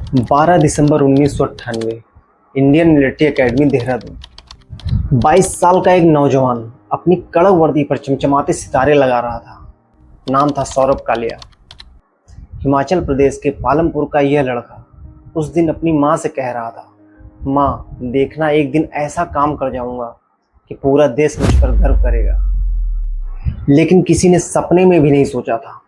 12 दिसंबर 1998 Indian military academy Dehradun. 22 साल का एक नौजवान अपनी कड़क वर्दी पर चमचमाते सितारे लगा रहा था। नाम था सौरभ कालिया। हिमाचल प्रदेश के पालमपुर का यह लड़का उस दिन अपनी माँ से कह रहा था, माँ देखना, एक दिन ऐसा काम कर जाऊंगा कि पूरा देश मुझ पर गर्व करेगा। लेकिन किसी ने सपने में भी नहीं सोचा था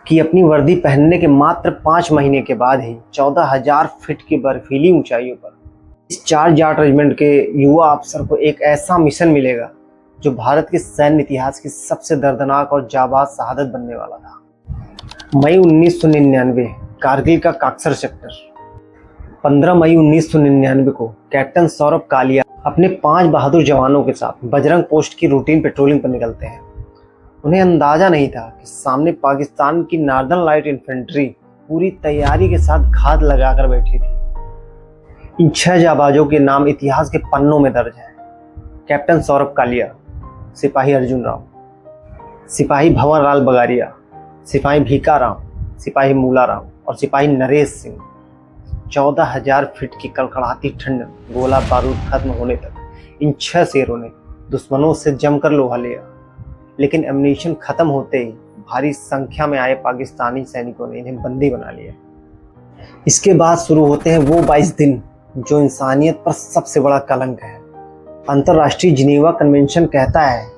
कि अपनी वर्दी पहनने के मात्र 5 महीने के बाद ही 14,000 फीट की बर्फीली ऊंचाइयों पर इस 4 जाट रेजिमेंट के युवा अफसर को एक ऐसा मिशन मिलेगा जो भारत के सैन्य इतिहास की सबसे दर्दनाक और जाबाज शहादत बनने वाला था। मई 1999 कारगिल का काक्सर सेक्टर। 15 मई 1999 को कैप्टन सौरभ कालिया अपने 5 बहादुर जवानों के साथ बजरंग पोस्ट की रूटीन पेट्रोलिंग पर निकलते हैं। उन्हें अंदाजा नहीं था कि सामने पाकिस्तान की नॉर्दर्न लाइट इन्फेंट्री पूरी तैयारी के साथ घात लगाकर बैठी थी। इन 6 जाबाजों के नाम इतिहास के पन्नों में दर्ज हैं। कैप्टन सौरभ कालिया, सिपाही अर्जुन राव, सिपाही भंवर लाल बगारिया, सिपाही भीका राम, सिपाही मूला राम और सिपाही नरेश सिंह। 14,000 फीट की कड़कड़ाती ठंड, गोला बारूद खत्म होने तक इन 6 शेरों ने दुश्मनों से जमकर लोहा लिया। लेकिन एम्यूनिशन खत्म होते ही भारी संख्या में आए पाकिस्तानी सैनिकों ने इन्हें बंदी बना लिया। इसके बाद शुरू होते हैं वो 22 दिन जो इंसानियत पर सबसे बड़ा कलंक है। अंतर्राष्ट्रीय जिनेवा कन्वेंशन कहता है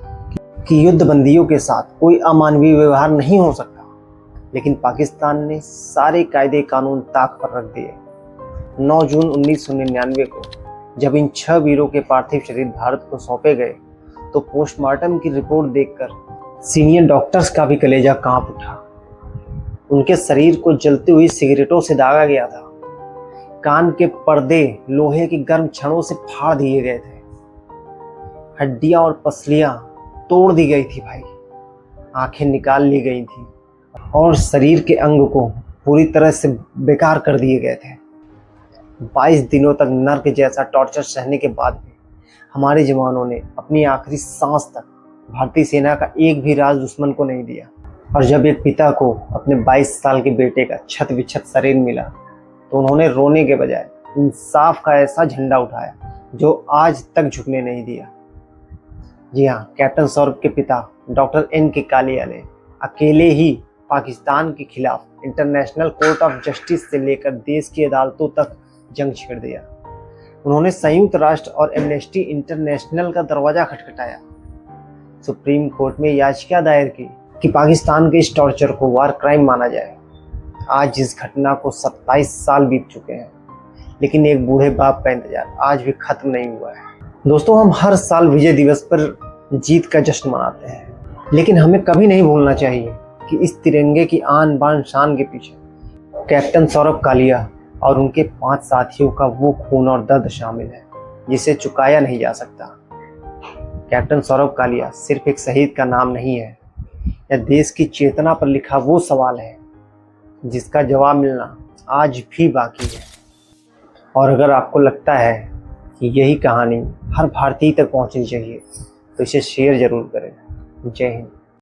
कि युद्ध बंदियों के साथ कोई अमानवीय व्यवहार नहीं हो सकता, लेकिन पाकिस्तान ने सारे कायदे कानून ताक पर रख दिए। 9 जून 1999 को जब इन 6 वीरों के पार्थिव शरीर भारत को सौंपे गए तो पोस्टमार्टम की रिपोर्ट देखकर सीनियर डॉक्टर्स का भी कलेजा कांप उठा। उनके शरीर को जलती हुई सिगरेटों से दागा गया था। कान के पर्दे लोहे की गर्म छड़ों से फाड़ दिए गए थे। हड्डियां और पसलियां तोड़ दी गई थी भाई। आंखें निकाल ली गई थी और शरीर के अंग को पूरी तरह से बेकार कर दिए गए थे। 22 दिनों तक नर्क जैसा टॉर्चर सहने के बाद भी हमारे जवानों ने अपनी आखिरी सांस तक भारतीय सेना का एक भी राज दुश्मन को नहीं दिया। और जब एक पिता को अपने 22 साल के बेटे का छत विछत शरीर मिला तो उन्होंने रोने के बजाय इंसाफ का ऐसा झंडा उठाया जो आज तक झुकने नहीं दिया। जी हाँ, कैप्टन सौरभ के पिता डॉक्टर N.K. कालिया ने अकेले ही पाकिस्तान के खिलाफ इंटरनेशनल कोर्ट ऑफ जस्टिस से लेकर देश की अदालतों तक जंग छेड़ दिया। उन्होंने संयुक्त राष्ट्र और एमनेस्टी इंटरनेशनल का दरवाजा खटखटाया। सुप्रीम कोर्ट में याचिका दायर की कि पाकिस्तान के इस टॉर्चर को वार क्राइम माना जाए। आज इस घटना को 27 साल बीत चुके हैं, लेकिन एक बूढ़े बाप का इंतजार आज भी खत्म नहीं हुआ है। दोस्तों, हम हर साल विजय दिवस पर जीत का जश्न मनाते हैं, लेकिन हमें कभी नहीं भूलना चाहिए कि इस तिरंगे की आन बान शान के पीछे कैप्टन सौरभ कालिया और उनके 5 साथियों का वो खून और दर्द शामिल है जिसे चुकाया नहीं जा सकता। कैप्टन सौरभ कालिया सिर्फ एक शहीद का नाम नहीं है, यह देश की चेतना पर लिखा वो सवाल है जिसका जवाब मिलना आज भी बाकी है। और अगर आपको लगता है कि यही कहानी हर भारतीय तक पहुंचनी चाहिए तो इसे शेयर जरूर करें। जय हिंद।